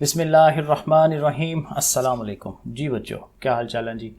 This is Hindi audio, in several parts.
बिस्मिल्लाहिर्रहमानिर्रहीम। अस्सलाम वालेकुम जी बच्चों, क्या हाल चाल है जी।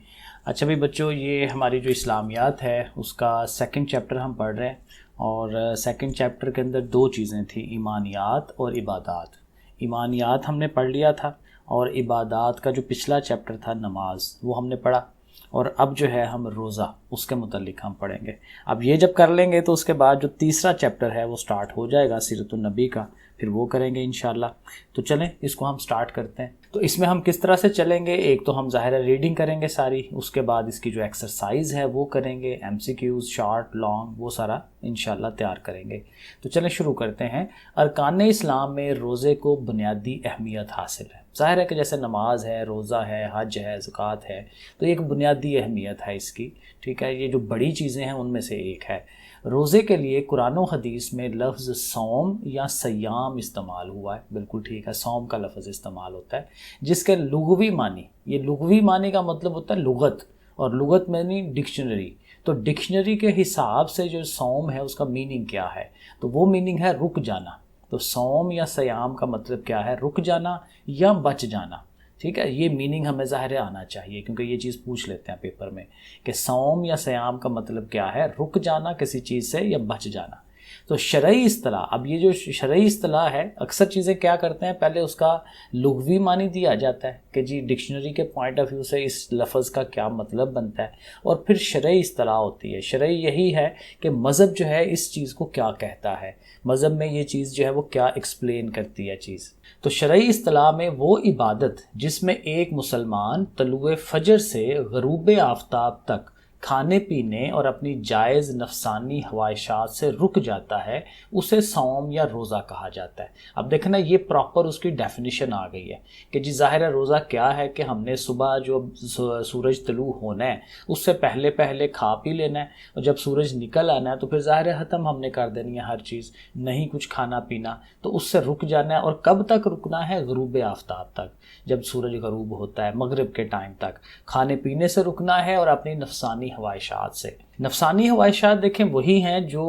अच्छा भाई बच्चों, ये हमारी जो इस्लामियात है उसका सेकंड चैप्टर हम पढ़ रहे हैं। और सेकंड चैप्टर के अंदर दो चीज़ें थी, ईमानियात और इबादात। ईमानियात हमने पढ़ लिया था और इबादात का जो पिछला चैप्टर था नमाज, वो हमने पढ़ा। और अब जो है हम रोज़ा, उसके मुतल्लिक हम पढ़ेंगे। अब ये जब कर लेंगे तो उसके बाद जो तीसरा चैप्टर है वो स्टार्ट हो जाएगा सीरतुन नबी का, फिर वो करेंगे इंशाल्लाह। तो चलें इसको हम स्टार्ट करते हैं। तो इसमें हम किस तरह से चलेंगे, एक तो हम ज़ाहिर रीडिंग करेंगे सारी, उसके बाद इसकी जो एक्सरसाइज है वो करेंगे, एमसीक्यूज़ शॉर्ट लॉन्ग वो सारा इंशाल्लाह तैयार करेंगे। तो चलें शुरू करते हैं। अरकान इस्लाम में रोज़े को बुनियादी अहमियत हासिल है। ज़ाहिर है कि जैसे नमाज है, रोज़ा है, हज है, ज़कात है, तो एक बुनियादी अहमियत है इसकी। ठीक है, ये जो बड़ी चीज़ें हैं उनमें से एक है। रोज़े के लिए कुरान और हदीस में लफ्ज़ सौम या सयाम इस्तेमाल हुआ है। बिल्कुल ठीक है, सौम का लफ्ज़ इस्तेमाल होता है, जिसके लुग़वी मानी, ये लुग़वी मानी का मतलब होता है लुग़त, और लुग़त मानी डिक्शनरी। तो डिक्शनरी के हिसाब से जो सौम है उसका मीनिंग क्या है, तो वो मीनिंग है रुक जाना। तो सौम या सयाम का मतलब क्या है, रुक जाना या बच जाना। ठीक है, ये मीनिंग हमें ज़ाहिर आना चाहिए, क्योंकि ये चीज़ पूछ लेते हैं पेपर में कि सौम या सयाम का मतलब क्या है, रुक जाना किसी चीज़ से या बच जाना। तो शरई इस्तिलाह, अब ये जो शरई इस्तिलाह है, अक्सर चीज़ें क्या करते हैं, पहले उसका लुग़वी मानी दिया जाता है कि जी डिक्शनरी के पॉइंट ऑफ व्यू से इस लफ्ज़ का क्या मतलब बनता है, और फिर शरई इस्तिलाह होती है। शरई यही है कि मज़हब जो है इस चीज़ को क्या कहता है, मज़हब में ये चीज़ जो है वो क्या एक्सप्लेन करती है चीज़। तो शरई इस्तिलाह में वो इबादत जिसमें एक मुसलमान तलुए फजर से ग़ुरूब आफ्ताब तक खाने पीने और अपनी जायज़ नफसानी ख्वाहिशात से रुक जाता है, उसे सौम या रोज़ा कहा जाता है। अब देखना, ये प्रॉपर उसकी डेफिनेशन आ गई है कि जी ज़ाहिर है रोज़ा क्या है कि हमने सुबह जो सूरज तलू होना है उससे पहले पहले खा पी लेना है, और जब सूरज निकल आना है तो फिर ज़ाहिर है ख़त्म हमने कर देनी है हर चीज़, नहीं कुछ खाना पीना। तो उससे रुक जाना है, और कब तक रुकना है, ग़ुरूब आफ्ताब तक, जब सूरज ग़रूब होता है मगरिब के टाइम तक। खाने पीने से रुकना है और अपनी नफसानी ख्वाहिशात से। नफसानी ख्वाहिशात देखें वही हैं जो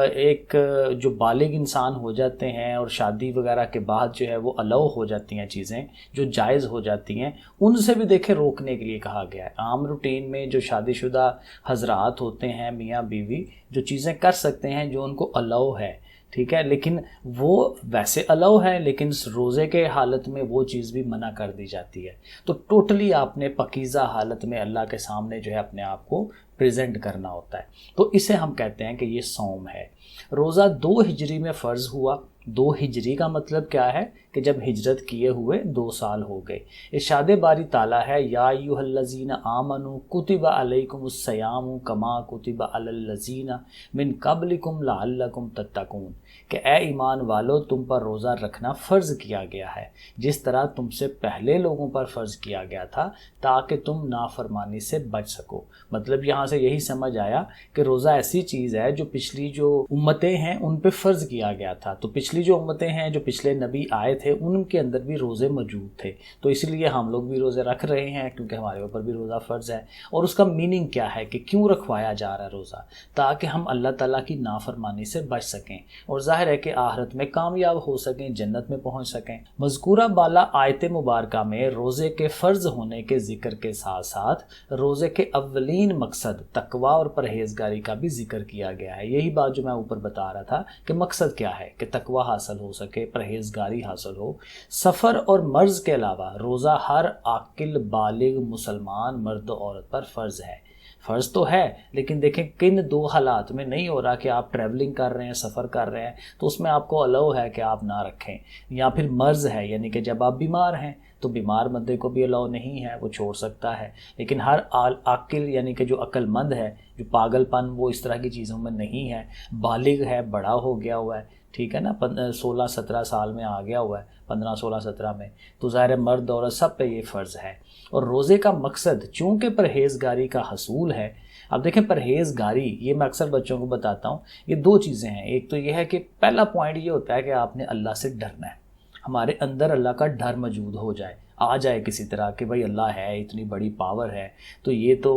एक जो बालिग इंसान हो जाते हैं और शादी वगैरह के बाद जो है वो अलाउ हो जाती हैं, चीज़ें जो जायज़ हो जाती हैं, उनसे भी देखें रोकने के लिए कहा गया है। आम रूटीन में जो शादीशुदा हजरात होते हैं, मियाँ बीवी, जो चीज़ें कर सकते हैं, जो उनको अलाउ है, ठीक है, लेकिन वो वैसे अलाउ है, लेकिन रोज़े के हालत में वो चीज़ भी मना कर दी जाती है। तो टोटली आपने पकीज़ा हालत में अल्लाह के सामने जो है अपने आप को प्रेजेंट करना होता है। तो इसे हम कहते हैं कि ये सौम है। रोज़ा 2 हिजरी में फ़र्ज़ हुआ। 2 हिजरी का मतलब क्या है कि जब हिजरत किए हुए 2 साल हो गए। इरशाद बारी ताला है, या अय्युहल्लज़ीना आमनू कुतिबा अलैकुमुस सयामु कमा कुतिबा अलल्लज़ीना मिन क़ब्लिकुम लअल्लकुम तत्तकून, कि ए ईमान वालो, तुम पर रोज़ा रखना फ़र्ज़ किया गया है जिस तरह तुमसे पहले लोगों पर फ़र्ज़ किया गया था, ताकि तुम नाफरमानी से बच सको। मतलब यहाँ से यही समझ आया कि रोज़ा ऐसी चीज़ है जो पिछली जो उम्मतें हैं उन पे फ़र्ज़ किया गया था। तो पिछली जो उम्मतें हैं, जो पिछले नबी आए थे, उनके अंदर भी रोज़े मौजूद थे, तो इसलिए हम लोग भी रोज़े रख रहे हैं, क्योंकि हमारे ऊपर भी रोज़ा फ़र्ज़ है। और उसका मीनिंग क्या है कि क्यों रखवाया जा रहा है रोज़ा, ताकि हम अल्लाह ताला की नाफरमानी से बच सकें और ज़ाहिर है कि आखिरत में कामयाब हो सकें, जन्नत में पहुँच सकें। मज़कूरा बाला आयत मुबारका में रोज़े के फ़र्ज़ होने के ज़िक्र के साथ साथ रोज़े के अव्वलीन मकसद तकवा और परहेज़गारी का भी जिक्र किया गया है। यही बात जो मैं ऊपर बता रहा था कि मकसद क्या है कि तकवा हासिल हो सके, परहेज़गारी हासिल हो। सफ़र और मर्ज़ के अलावा रोज़ा हर आकिल बालिग मुसलमान मर्द औरत पर फ़र्ज़ है। फ़र्ज़ तो है, लेकिन देखें किन 2 हालात में नहीं हो रहा कि आप ट्रैवलिंग कर रहे हैं, सफ़र कर रहे हैं, तो उसमें आपको अलाउ है कि आप ना रखें। या फिर मर्ज़ है, यानी कि जब आप बीमार हैं तो बीमार बंदे को भी अलाउ नहीं है, वो छोड़ सकता है। लेकिन हर आकिल यानी कि जो अक्लमंद है, जो पागलपन वो इस तरह की चीज़ों में नहीं है, बालिग है, बड़ा हो गया हुआ है, ठीक है ना, 16-17 साल में आ गया हुआ है, 15-16-17 में, तो ज़ाहिर है मर्द औरत सब पे ये फ़र्ज़ है। और रोज़े का मकसद चूँकि परहेज़गारी का हसूल है। अब देखें परहेज़गारी, ये मैं अक्सर बच्चों को बताता हूँ, ये 2 चीज़ें हैं। एक तो ये है कि पहला पॉइंट ये होता है कि आपने अल्लाह से डरना है, हमारे अंदर अल्लाह का डर मौजूद हो जाए। आ जाए किसी तरह कि भाई अल्लाह है, इतनी बड़ी पावर है, तो ये तो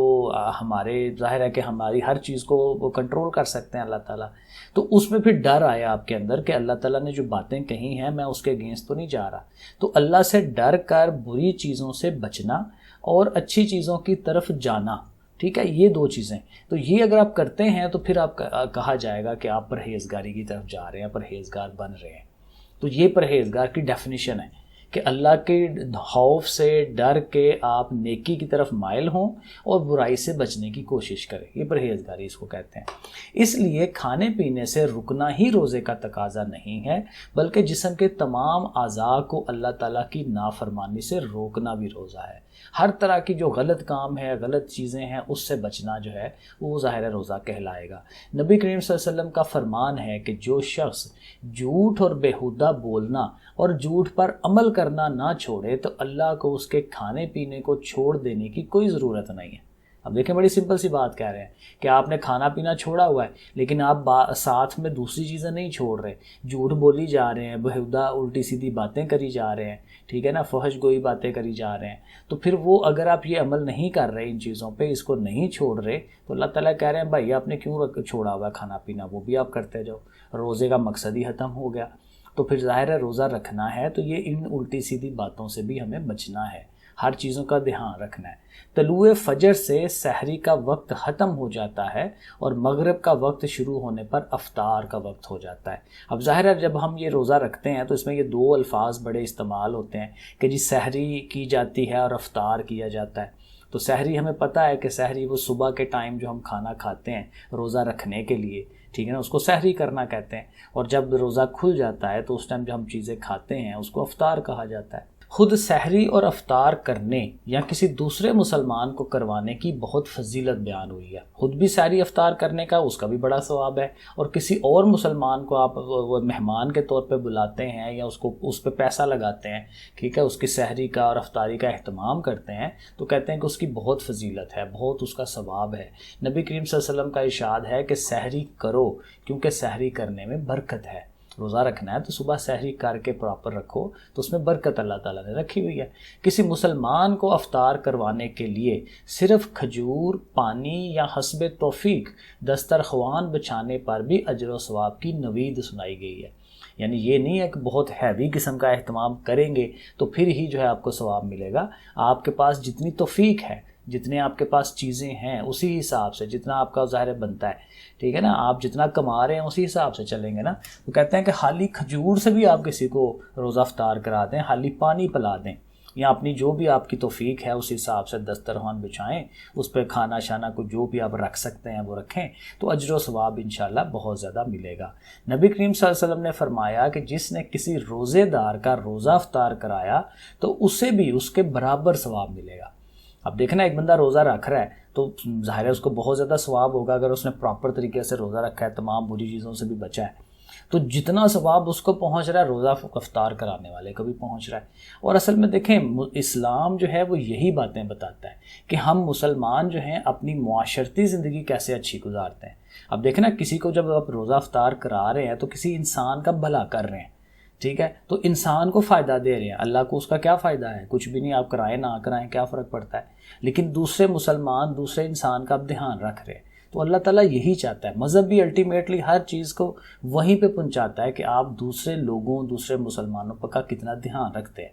हमारे ज़ाहिर है कि हमारी हर चीज़ को वो कंट्रोल कर सकते हैं अल्लाह ताला। तो उसमें फिर डर आया आपके अंदर कि अल्लाह ताला ने जो बातें कही हैं मैं उसके अगेंस्ट तो नहीं जा रहा। तो अल्लाह से डर कर बुरी चीज़ों से बचना और अच्छी चीज़ों की तरफ जाना, ठीक है, ये दो चीज़ें। तो ये अगर आप करते हैं तो फिर आप कहा जाएगा कि आप परहेज़गारी की तरफ जा रहे हैं, परहेज़गार बन रहे हैं। तो ये परहेज़गार की डेफिनेशन है कि अल्लाह के खौफ से डर के आप नेकी की तरफ माइल हों और बुराई से बचने की कोशिश करें। ये परहेज़गारी इसको कहते हैं। इसलिए खाने पीने से रुकना ही रोज़े का तकाजा नहीं है, बल्कि जिस्म के तमाम अज़ा को अल्लाह ताला की नाफरमानी से रोकना भी रोज़ा है। हर तरह की जो गलत काम है, गलत चीज़ें हैं, उससे बचना जो है वो ज़ाहिर रोज़ा कहलाएगा। नबी करीम सल्लल्लाहु अलैहि वसल्लम का फरमान है कि जो शख्स झूठ और बेहुदा बोलना और झूठ पर अमल करना ना छोड़े तो अल्लाह को उसके खाने पीने को छोड़ देने की कोई ज़रूरत नहीं है। अब देखें, बड़ी सिंपल सी बात कह रहे हैं कि आपने खाना पीना छोड़ा हुआ है, लेकिन आप साथ में दूसरी चीज़ें नहीं छोड़ रहे, झूठ बोली जा रहे हैं, बेहुदा उल्टी सीधी बातें करी जा रहे हैं, ठीक है ना, फहश गोई बातें करी जा रहे हैं। तो फिर वो अगर आप ये अमल नहीं कर रहे इन चीज़ों पे, इसको नहीं छोड़ रहे, तो अल्लाह ताला कह रहे हैं भाई आपने क्यों छोड़ा हुआ है खाना पीना, वो भी आप करते जाओ, रोज़े का मकसद ही ख़त्म हो गया। तो फिर ज़ाहिर है रोज़ा रखना है तो ये इन उल्टी सीधी बातों से भी हमें बचना है, हर चीज़ों का ध्यान रखना है। तलुए फजर से सहरी का वक्त ख़त्म हो जाता है और मगरिब का वक्त शुरू होने पर अफ्तार का वक्त हो जाता है। अब ज़ाहिर है जब हम ये रोज़ा रखते हैं तो इसमें ये दो अल्फाज बड़े इस्तेमाल होते हैं कि जी सहरी की जाती है और अफ्तार किया जाता है। तो सहरी हमें पता है कि सहरी वो सुबह के टाइम जो हम खाना खाते हैं रोज़ा रखने के लिए, ठीक है ना, उसको सहरी करना कहते हैं। और जब रोज़ा खुल जाता है तो उस टाइम जब हम चीज़ें खाते हैं उसको अफ्तार कहा जाता है। खुद सहरी और अफ्तार करने या किसी दूसरे मुसलमान को करवाने की बहुत फजीलत बयान हुई है। खुद भी सहरी अफ्तार करने का उसका भी बड़ा सवाब है, और किसी और मुसलमान को आप वो मेहमान के तौर पे बुलाते हैं या उसको उस पर पैसा लगाते हैं, ठीक है, उसकी सहरी का और अफ्तारी का अहतमाम करते हैं, तो कहते हैं कि उसकी बहुत फजीलत है, बहुत उसका सवाब है। नबी करीम सल्लल्लाहु अलैहि वसल्लम का इरशाद है कि सहरी करो क्योंकि सहरी करने में बरकत है। रोज़ा रखना है तो सुबह सहरी करके प्रॉपर रखो, तो उसमें बरकत अल्लाह ताला ने रखी हुई है। किसी मुसलमान को अफ्तार करवाने के लिए सिर्फ खजूर, पानी या हस्बे तौफीक दस्तरख्वान बिछाने पर भी अजर व सवाब की नवीद सुनाई गई है। यानी ये नहीं है कि बहुत हैवी किस्म का एहतमाम करेंगे तो फिर ही जो है आपको सवाब मिलेगा। आपके पास जितनी तौफीक है, जितने आपके पास चीज़ें हैं, उसी हिसाब से जितना आपका ज़ाहिर बनता है, ठीक है ना, आप जितना कमा रहे हैं उसी हिसाब से चलेंगे ना। तो कहते हैं कि खाली खजूर से भी आप किसी को रोज़ा अफ्तार करा दें, खाली पानी पिला दें, या अपनी जो भी आपकी तौफीक है उस हिसाब से दस्तरखान बिछाएं, उस पर खाना शाना को जो भी आप रख सकते हैं वो रखें, तो अजर व सवाब इंशाल्लाह बहुत ज़्यादा मिलेगा। नबी करीम सल्लल्लाहु अलैहि वसल्लम ने फरमाया कि जिसने किसी रोज़ेदार का रोज़ा अफ्तार कराया तो उसे भी उसके बराबर सवाब मिलेगा। अब देखना, एक बंदा रोज़ा रख रहा है तो ज़ाहिर है उसको बहुत ज़्यादा सवाब होगा अगर उसने प्रॉपर तरीके से रोज़ा रखा है, तमाम बुरी चीज़ों से भी बचा है, तो जितना सवाब उसको पहुंच रहा है रोज़ा अफ्तार कराने वाले को भी पहुंच रहा है। और असल में देखें, इस्लाम जो है वो यही बातें बताता है कि हम मुसलमान जो हैं अपनी मुआशरती ज़िंदगी कैसे अच्छी गुजारते हैं। अब देखना, किसी को जब आप रोज़ा अफ्तार करा रहे हैं तो किसी इंसान का भला कर रहे हैं, ठीक है, तो इंसान को फ़ायदा दे रहे हैं, अल्लाह को उसका क्या फ़ायदा है, कुछ भी नहीं। आप कराएं ना कराएं क्या फ़र्क पड़ता है, लेकिन दूसरे मुसलमान, दूसरे इंसान का आप ध्यान रख रहे हैं। तो अल्लाह ताला यही चाहता है। मज़हब भी अल्टीमेटली हर चीज़ को वहीं पे पहुंचाता है कि आप दूसरे लोगों, दूसरे मुसलमानों पर का कितना ध्यान रखते हैं,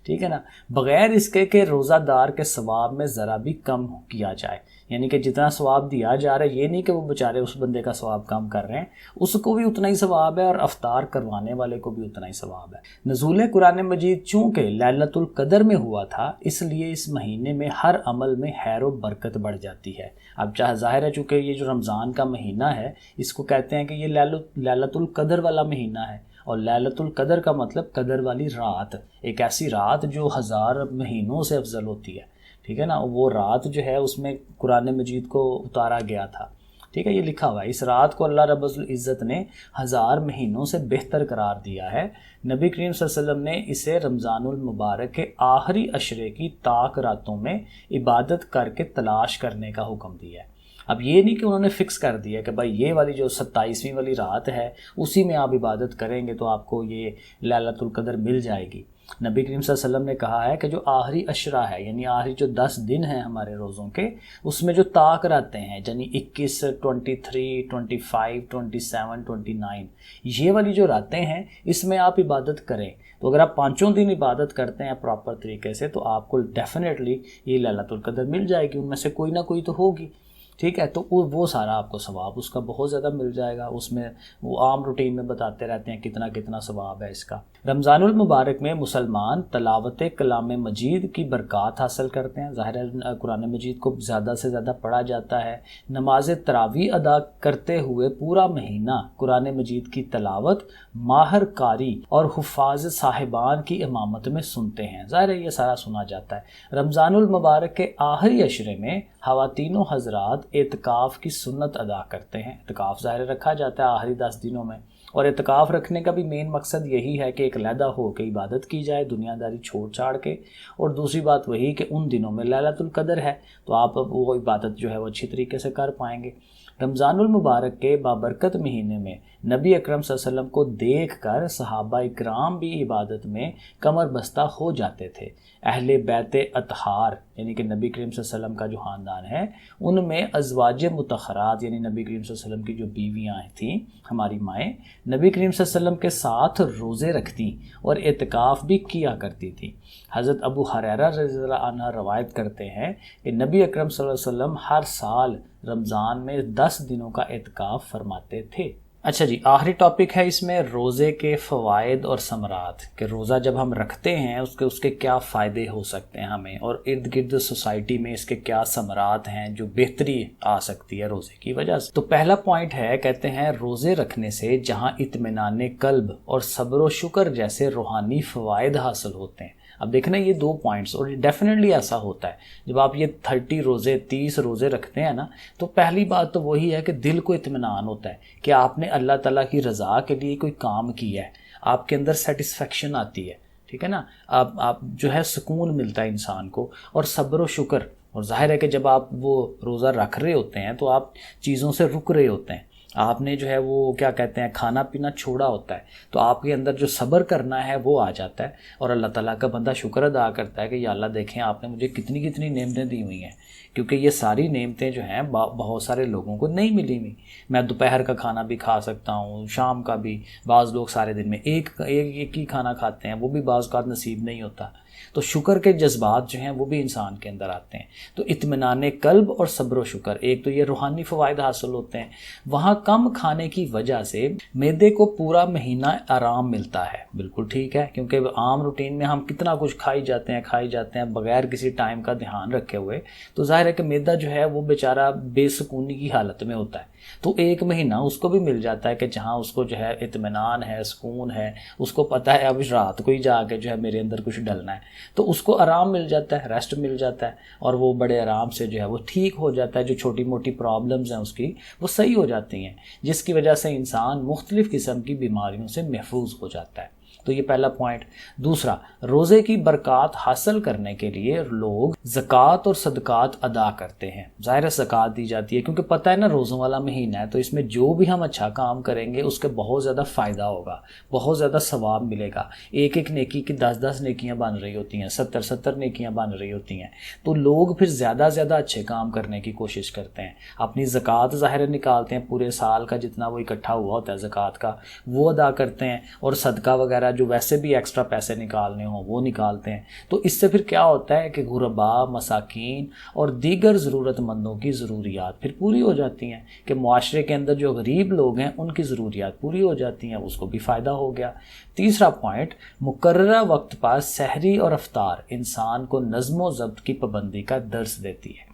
ठीक है ना, बग़ैर इसके कि रोज़ादार के सवाब में ज़रा भी कम किया जाए। यानी कि जितना सवाब दिया जा रहा है, ये नहीं कि वो बेचारे उस बंदे का सवाब कम कर रहे हैं, उसको भी उतना ही सवाब है और अफ्तार करवाने वाले को भी उतना ही सवाब है। नज़ूल कुरान मजीद चूँकि लैलतुल क़दर में हुआ था, इसलिए इस महीने में हर अमल में खैर व बरकत बढ़ जाती है। अब चाहे ज़ाहिर है चूँकि ये जो रमज़ान का महीना है, इसको कहते हैं कि ये लैलतुल क़दर वाला महीना है, और लैलतुल क़दर का मतलब कदर वाली रात, एक ऐसी रात जो 1000 महीनों से अफजल होती है, ठीक है ना। वो रात जो है उसमें कुरान मजीद को उतारा गया था, ठीक है, ये लिखा हुआ है। इस रात को अल्लाह रब्बुल इज़्ज़त ने 1000 महीनों से बेहतर करार दिया है। नबी करीम सल्लल्लाहु अलैहि वसल्लम ने इसे रमज़ानुल मुबारक के आखिरी अशरे की ताक रातों में इबादत करके तलाश करने का हुक्म दिया है। अब ये नहीं कि उन्होंने फ़िक्स कर दिया कि भाई ये वाली जो 27वीं वाली रात है उसी में आप इबादत करेंगे तो आपको ये लैलतुल क़दर मिल जाएगी। नबी करीम सल्लल्लाहु अलैहि वसल्लम ने कहा है कि जो आखिरी अशरा है, यानी आखिरी जो 10 दिन हैं हमारे रोज़ों के, उसमें जो ताक रहते हैं, यानी 21, 23, 25, 27, 29, ये वाली जो रातें हैं, इसमें आप इबादत करें। तो अगर आप 5 दिन इबादत करते हैं प्रॉपर तरीके से, तो आपको डेफिनेटली ये लैलतुल क़द्र मिल जाएगी, उनमें से कोई ना कोई तो होगी। ठीक है, तो वो सारा आपको सवाब उसका बहुत ज़्यादा मिल जाएगा। उसमें वो आम रूटीन में बताते रहते हैं कितना कितना सवाब है इसका। रमज़ानुल मुबारक में मुसलमान तलावत कलाम मजीद की बरक़ात हासिल करते हैं। ज़ाहिर है कुरान मजीद को ज़्यादा से ज़्यादा पढ़ा जाता है। नमाज तरावी अदा करते हुए पूरा महीना कुरान मजीद की तलावत माहर कारी और हुफ़ाज़ साहिबान की इमामत में सुनते हैं। ज़ाहिर है ये सारा सुना जाता है। रमज़ानुल मुबारक के आखिरी अशरे में ख़वातीनो हज़रात एतकाफ़ की सुन्नत अदा करते हैं। एतकाफ़ ज़ाहिर रखा जाता है आखिरी 10 दिनों में, और एतकाफ़ रखने का भी मेन मकसद यही है कि एक अलहदा हो के इबादत की जाए, दुनियादारी छोड़ छाड़ के। और दूसरी बात वही कि उन दिनों में लैलतुल क़द्र है, तो आप वो इबादत जो है वो अच्छी तरीके से कर पाएंगे। रमज़ानुल मुबारक के बाबरकत महीने में नबी अकरम सल्लल्लाहु अलैहि वसल्लम को देख कर सहाबा इकराम भी इबादत में कमर बस्ता हो जाते थे। अहले बैते अतहार यानी कि नबी करीम सल्लल्लाहु अलैहि वसल्लम का जो ख़ानदान है, उनमें अज़वाज मुतखरात यानी नबी करीम सल्लल्लाहु अलैहि वसल्लम की जो बीवियाँ थीं, हमारी माएँ, नबी करीम सल्लल्लाहु अलैहि वसल्लम के साथ रोज़े रखती और एतकाफ़ भी किया करती थी। हज़रत अबू हुरैरा रज़ियल्लाहु अन्हु रवायत करते हैं कि नबी अकरम सल्लल्लाहु अलैहि वसल्लम हर साल रमज़ान में 10 दिनों का एतकाफ़ फरमाते थे। अच्छा जी, आखिरी टॉपिक है इसमें रोज़े के फ़वाइद और समरात, कि रोज़ा जब हम रखते हैं उसके क्या फ़ायदे हो सकते हैं हमें, और इर्द गिर्द सोसाइटी में इसके क्या समरात हैं जो बेहतरी आ सकती है रोज़े की वजह से। तो पहला पॉइंट है, कहते हैं रोज़े रखने से जहाँ इत्मीनान क़ल्ब और सब्र व शुक्र जैसे रूहानी फ़वाइद हासिल होते हैं। अब देखना ये 2 पॉइंट्स, और डेफिनेटली ऐसा होता है जब आप ये 30 रोज़े 30 रोज़े रखते हैं ना, तो पहली बात तो वही है कि दिल को इत्मीनान होता है कि आपने अल्लाह ताला की रज़ा के लिए कोई काम किया है, आपके अंदर सेटिस्फेक्शन आती है। ठीक है ना, आप जो है सुकून मिलता है इंसान को, और सब्र व शुक्र। और जाहिर है कि जब आप वो रोज़ा रख रहे होते हैं तो आप चीज़ों से रुक रहे होते हैं, आपने जो है वो क्या कहते हैं खाना पीना छोड़ा होता है, तो आपके अंदर जो सब्र करना है वो आ जाता है, और अल्लाह ताला का बंदा शुक्र अदा करता है कि या अल्लाह देखें आपने मुझे कितनी कितनी नेमतें दी हुई हैं, क्योंकि ये सारी नेमतें जो हैं बहुत सारे लोगों को नहीं मिली हुई। मैं दोपहर का खाना भी खा सकता हूँ, शाम का भी, बाज़ लोग सारे दिन में एक ही खाना खाते हैं, वो भी बाज़ का नसीब नहीं होता। तो शुक्र के जज्बात जो हैं वो भी इंसान के अंदर आते हैं। तो इत्मीनान क़ल्ब और सब्र व शुक्र, एक तो ये रूहानी फ़वाइद हासिल होते हैं। वहाँ कम खाने की वजह से मैदे को पूरा महीना आराम मिलता है। बिल्कुल ठीक है, क्योंकि आम रूटीन में हम कितना कुछ खाई जाते हैं बगैर किसी टाइम का ध्यान रखे हुए, तो जाहिर है कि मैदा जो है वो बेचारा बेसुकूनी की हालत में होता है। तो एक महीना उसको भी मिल जाता है कि जहाँ उसको जो है इत्मीनान है, सुकून है, उसको पता है अब रात को ही जाके जो है मेरे अंदर कुछ डलना है, तो उसको आराम मिल जाता है, रेस्ट मिल जाता है, और वो बड़े आराम से जो है वो ठीक हो जाता है। जो छोटी मोटी प्रॉब्लम्स हैं उसकी वो सही हो जाती हैं, जिसकी वजह से इंसान मुख्तलिफ़ किस्म की बीमारियों से महफूज हो जाता है। तो ये पहला पॉइंट। दूसरा, रोज़े की बरक़ात हासिल करने के लिए लोग ज़कात और सदक़ात अदा करते हैं। ज़ाहिर है ज़कात दी जाती है, क्योंकि पता है ना रोज़ों वाला महीना है, तो इसमें जो भी हम अच्छा काम करेंगे उसके बहुत ज़्यादा फ़ायदा होगा, बहुत ज़्यादा सवाब मिलेगा। एक एक नेकी की 10-10 नेकियां बन रही होती हैं, 70-70 नेकियां बन रही होती हैं। तो लोग फिर ज़्यादा अच्छे काम करने की कोशिश करते हैं। अपनी ज़कात ज़ाहिर निकालते हैं, पूरे साल का जितना वो इकट्ठा हुआ होता है ज़कात का वो अदा करते हैं, और सदका वगैरह जो वैसे भी एक्स्ट्रा पैसे निकालने हों वो निकालते हैं। तो इससे फिर क्या होता है कि गुरबा, मसाकीन और दीगर ज़रूरतमंदों की ज़रूरियात फिर पूरी हो जाती हैं, कि मुआशरे के अंदर जो गरीब लोग हैं उनकी ज़रूरियात पूरी हो जाती हैं, उसको भी फ़ायदा हो गया। तीसरा पॉइंट, मुकर्ररा वक्त पर सहरी और अफ्तार इंसान को नज़्म व ज़ब्त की पाबंदी का दर्स देती है।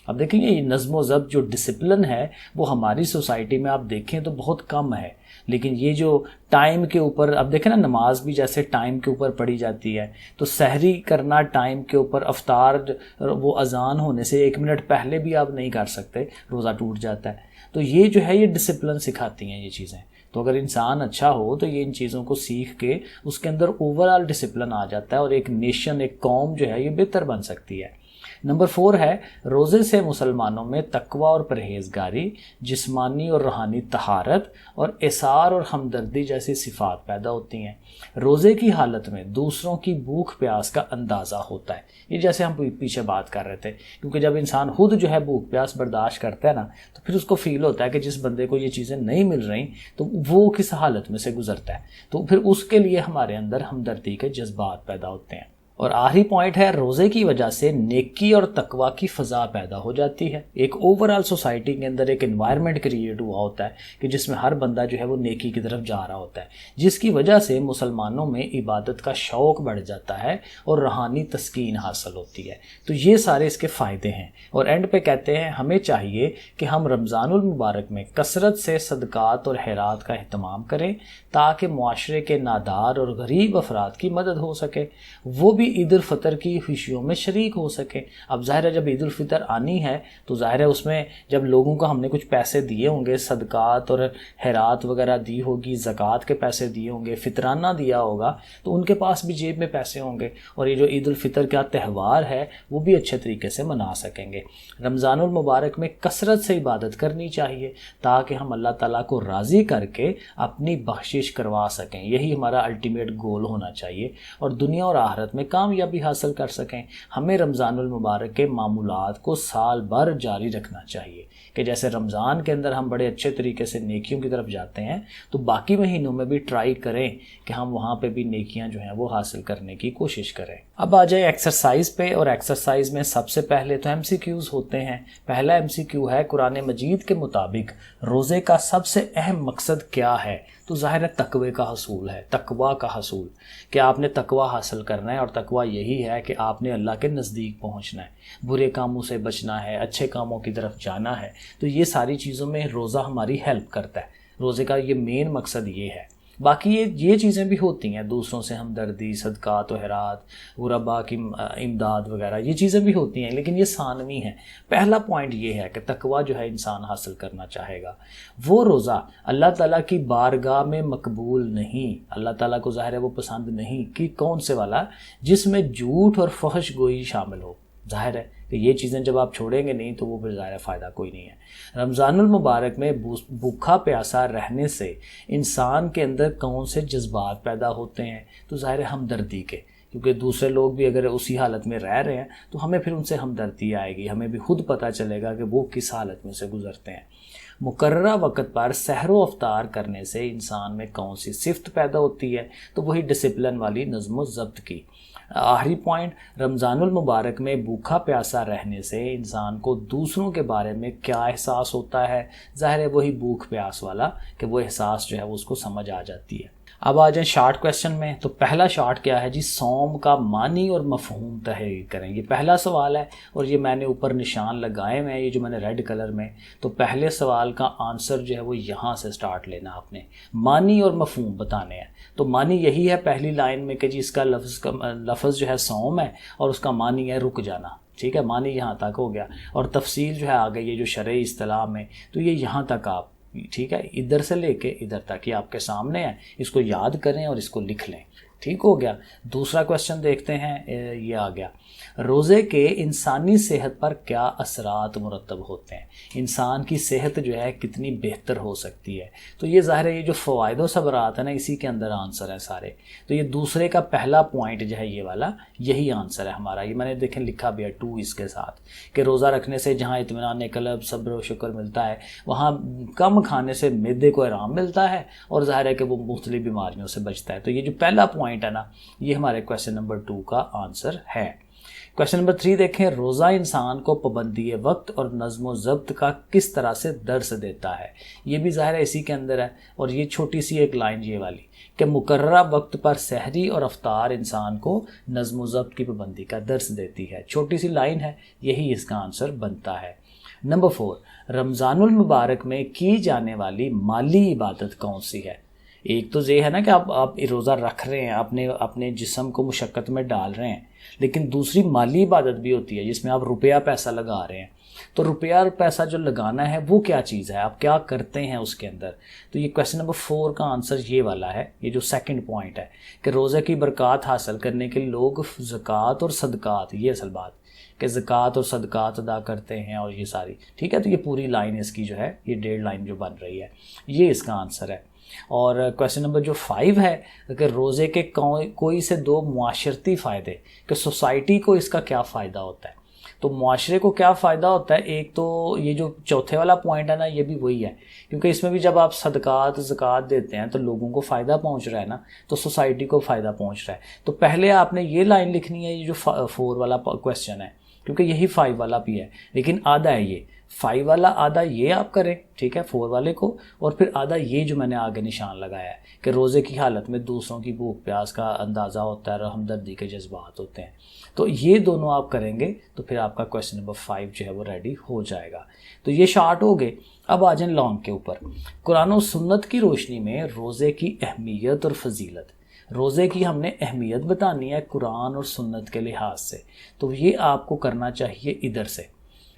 अब देखेंगे ये नज़्म व ज़ब्त जो डिसिप्लिन है वो हमारी सोसाइटी में आप देखें तो बहुत कम है, लेकिन ये जो टाइम के ऊपर, अब देखें ना नमाज भी जैसे टाइम के ऊपर पढ़ी जाती है, तो सहरी करना टाइम के ऊपर, अफ्तार वो अजान होने से 1 मिनट पहले भी आप नहीं कर सकते, रोज़ा टूट जाता है। तो ये जो है ये डिसिप्लिन सिखाती हैं ये चीज़ें। तो अगर इंसान अच्छा हो तो ये इन चीज़ों को सीख के उसके अंदर ओवरऑल डिसिप्लिन आ जाता है, और एक नेशन, एक कौम जो है ये बेहतर बन सकती है। नंबर 4 है, रोज़े से मुसलमानों में तकवा और परहेजगारी, जिस्मानी और रूहानी तहारत और इसार और हमदर्दी जैसी सिफात पैदा होती हैं। रोज़े की हालत में दूसरों की भूख प्यास का अंदाज़ा होता है। ये जैसे हम पीछे बात कर रहे थे, क्योंकि जब इंसान खुद जो है भूख प्यास बर्दाश्त करता है ना, तो फिर उसको फील होता है कि जिस बंदे को ये चीज़ें नहीं मिल रही तो वो किस हालत में से गुजरता है, तो फिर उसके लिए हमारे अंदर हमदर्दी के जज्बात पैदा होते हैं। और आखिरी पॉइंट है, रोज़े की वजह से नेकी और तकवा की फ़ज़ा पैदा हो जाती है। एक ओवरऑल सोसाइटी के अंदर एक एनवायरनमेंट क्रिएट हुआ होता है कि जिसमें हर बंदा जो है वो नेकी की तरफ जा रहा होता है, जिसकी वजह से मुसलमानों में इबादत का शौक़ बढ़ जाता है और रूहानी तस्कीन हासिल होती है। तो ये सारे इसके फ़ायदे हैं। और एंड पे कहते हैं हमें चाहिए कि हम रमज़ानुल मुबारक में कसरत से सदक़ात और खैरात का अहतमाम करें ताकि मुआशरे के नादार और गरीब अफराद की मदद हो सके, वो भी ईद उल फितर की खुशियों में शरीक हो सके। अब ज़ाहिर है जब ईद उल फितर आनी है तो ज़ाहिर है उसमें जब लोगों को हमने कुछ पैसे दिए होंगे, सदक़ात और खैरात वगैरह दी होगी, ज़कात के पैसे दिए होंगे, फितराना दिया होगा, तो उनके पास भी जेब में पैसे होंगे और ये जो ईद उल फितर का त्यौहार है वो भी अच्छे तरीके से मना सकेंगे। रमज़ानुल मुबारक में कसरत से इबादत करनी चाहिए ताकि हम अल्लाह ताला को राज़ी करके अपनी बख्शिश करवा सकें। यही हमारा अल्टीमेट गोल होना चाहिए और दुनिया और आखिरत में कामयाबी हासिल कर सकें। हमें रमज़ानुल मुबारक के मामूलात को साल भर जारी रखना चाहिए कि जैसे रमज़ान के अंदर हम बड़े अच्छे तरीके से नेकियों की तरफ जाते हैं, तो बाकी महीनों में भी ट्राई करें कि हम वहाँ पे भी नेकियां जो हैं वो हासिल करने की कोशिश करें। अब आ जाए एक्सरसाइज पे, और एक्सरसाइज में सबसे पहले तो MCQs होते हैं। पहला MCQ है, कुरान मजीद के मुताबिक रोज़े का सबसे अहम मकसद क्या है? तो ज़ाहिर है तकवे का हसूल है, तकवा का हसूल, कि आपने तकवा हासिल करना है। और तकवा यही है कि आपने अल्लाह के नज़दीक पहुंचना है, बुरे कामों से बचना है, अच्छे कामों की तरफ जाना है। तो ये सारी चीज़ों में रोज़ा हमारी हेल्प करता है। रोज़े का ये मेन मकसद ये है। बाकी ये चीज़ें भी होती हैं, दूसरों से हमदर्दी, सदक़ात व खैरात, गुरबा की इमदाद वगैरह, ये चीज़ें भी होती हैं, लेकिन ये सानवी हैं। पहला पॉइंट ये है कि तकवा जो है इंसान हासिल करना चाहेगा, वो रोज़ा अल्लाह ताला की बारगाह में मकबूल नहीं, अल्लाह ताला को ज़ाहिर है वो पसंद नहीं कि कौन से वाला जिसमें झूठ और फहश गोई शामिल हो। ज़ाहिर है कि ये चीज़ें जब आप छोड़ेंगे नहीं तो वो फिर ज़ाहिर फ़ायदा कोई नहीं है। रमज़ानुल मुबारक में भूखा प्यासा रहने से इंसान के अंदर कौन से जज्बात पैदा होते हैं? तो ज़ाहिर है हमदर्दी के, क्योंकि दूसरे लोग भी अगर उसी हालत में रह रहे हैं तो हमें फिर उनसे हमदर्दी आएगी, हमें भी खुद पता चलेगा कि वो किस हालत में से गुज़रते हैं। मुकर्ररा वक़्त पर सहर व अफ्तार करने से इंसान में कौन सी सिफ्त पैदा होती है? तो वही डिसिप्लिन वाली नज़्म व ज़ब्त की। आखिरी पॉइंट, रमज़ानुल मुबारक में भूखा प्यासा रहने से इंसान को दूसरों के बारे में क्या एहसास होता है? ज़ाहिर है वही भूख प्यास वाला, कि वो एहसास जो है वो उसको समझ आ जाती है। अब आ जाए शॉर्ट क्वेश्चन में। तो पहला शॉर्ट क्या है जी? सौम का मानी और मफहूम तहरीर करें। ये पहला सवाल है और ये मैंने ऊपर निशान लगाए हुए हैं, ये जो मैंने रेड कलर में। तो पहले सवाल का आंसर जो है वो यहाँ से स्टार्ट लेना आपने, मानी और मफहूम बताने हैं। तो मानी यही है पहली लाइन में कि जी इसका लफ्ज़ जो है सौम है और उसका मानी है रुक जाना। ठीक है, मानी यहाँ तक हो गया और तफसील जो है आ गई, ये जो शरई इस्तिलाह में, तो ये यहाँ तक आप, ठीक है, इधर से लेके इधर तक ये आपके सामने है, इसको याद करें और इसको लिख लें। ठीक हो गया। दूसरा क्वेश्चन देखते हैं, ये आ गया, रोज़े के इंसानी सेहत पर क्या असरात मुरतब होते हैं? इंसान की सेहत जो है कितनी बेहतर हो सकती है? तो ये ज़ाहिर है ये जो फ़वाइद व सबरात है ना, इसी के अंदर आंसर है सारे। तो ये दूसरे का पहला पॉइंट जो है ये वाला, यही आंसर है हमारा। ये मैंने देखें लिखा भी है 2 इसके साथ, कि रोज़ा रखने से जहाँ इत्मीनान क़ल्ब सब्र व शुक्र मिलता है, वहाँ कम खाने से मैदे को आराम मिलता है और ज़ाहिर है कि वो मुख्तलिफ बीमारियों से बचता है। तो ये जो पहला पॉइंट है ना, ये हमारे क्वेश्चन नंबर 2 का आंसर है। क्वेश्चन नंबर 3 देखें, रोज़ा इंसान को पाबंदी वक्त और नज़्म ज़ब्त का किस तरह से दर्स देता है? ये भी ज़ाहिर है इसी के अंदर है। और ये छोटी सी एक लाइन ये वाली, कि मुकर्ररा वक्त पर सहरी और अफ्तार इंसान को नज़्म ज़ब्त की पाबंदी का दर्स देती है। छोटी सी लाइन है, यही इसका आंसर बनता है। नंबर 4, रमज़ानुल मुबारक में की जाने वाली माली इबादत कौन सी है? एक तो ये है ना कि आप रोज़ा रख रहे हैं, अपने अपने जिस्म को मुशक्क़त में डाल रहे हैं, लेकिन दूसरी माली इबादत भी होती है जिसमें आप रुपया पैसा लगा रहे हैं। तो रुपया और पैसा जो लगाना है वो क्या चीज़ है, आप क्या करते हैं उसके अंदर। तो ये क्वेश्चन नंबर 4 का आंसर ये वाला है, ये जो सेकंड पॉइंट है कि रोज़े की बरकत हासिल करने के लिए लोग ज़कात और सदक़ात, ये असल बात कि ज़कात और सदक़ात अदा करते हैं और ये सारी, ठीक है। तो ये पूरी लाइन इसकी जो है, ये 1.5 लाइन जो बन रही है, ये इसका आंसर है। और क्वेश्चन नंबर जो 5 है कि रोज़े के कोई से 2 मुआशरती फ़ायदे, कि सोसाइटी को इसका क्या फ़ायदा होता है। तो मुआशरे को क्या फ़ायदा होता है, एक तो ये जो चौथे वाला पॉइंट है ना, ये भी वही है, क्योंकि इसमें भी जब आप सदक़ात ज़कात देते हैं तो लोगों को फ़ायदा पहुंच रहा है ना, तो सोसाइटी को फ़ायदा पहुंच रहा है। तो पहले आपने ये लाइन लिखनी है, ये जो 4 वाला क्वेश्चन है, क्योंकि यही 5 वाला भी है, लेकिन आधा है ये 5 वाला, आधा ये आप करें, ठीक है, 4 वाले को, और फिर आधा ये जो मैंने आगे निशान लगाया है कि रोज़े की हालत में दूसरों की भूख प्यास का अंदाज़ा होता है और हमदर्दी के जज्बात होते हैं। तो ये दोनों आप करेंगे तो फिर आपका क्वेश्चन नंबर 5 जो है वो रेडी हो जाएगा। तो ये शार्ट हो गए। अब आ जाए लॉन्ग के ऊपर। कुरान और सुन्नत की रोशनी में रोज़े की अहमियत और फजीलत। रोज़े की हमने अहमियत बतानी है कुरान और सुन्नत के लिहाज से, तो ये आपको करना चाहिए इधर से।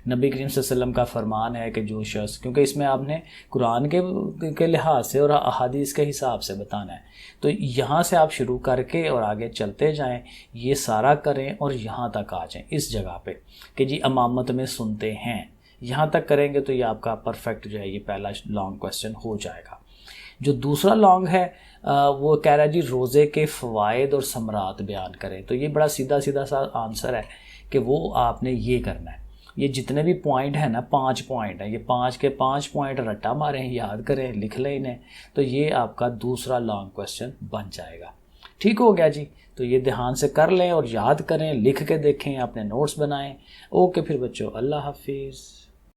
नबी करीम सल्लल्लाहु अलैहि वसल्लम का फरमान है कि जो शख्स, क्योंकि इसमें आपने कुरान के लिहाज से और अहादीस के हिसाब से बताना है, तो यहाँ से आप शुरू करके और आगे चलते जाएं, ये सारा करें और यहाँ तक आ जाएं इस जगह पे कि जी अमामत में सुनते हैं, यहाँ तक करेंगे तो ये आपका परफेक्ट जो है ये पहला लॉन्ग क्वेश्चन हो जाएगा। जो दूसरा लॉन्ग है वो कह रहा है जी रोज़े के फ़वाइद और समरात बयान करें। तो ये बड़ा सीधा सीधा सा आंसर है कि वो आपने ये करना है। ये जितने भी पॉइंट है ना, 5 पॉइंट हैं, ये 5 के 5 पॉइंट रट्टा मारें, याद करें, लिख लें इन्हें, तो ये आपका दूसरा लॉन्ग क्वेश्चन बन जाएगा। ठीक हो गया जी। तो ये ध्यान से कर लें और याद करें, लिख के देखें, अपने नोट्स बनाएं। ओके फिर बच्चों, अल्लाह हाफिज़।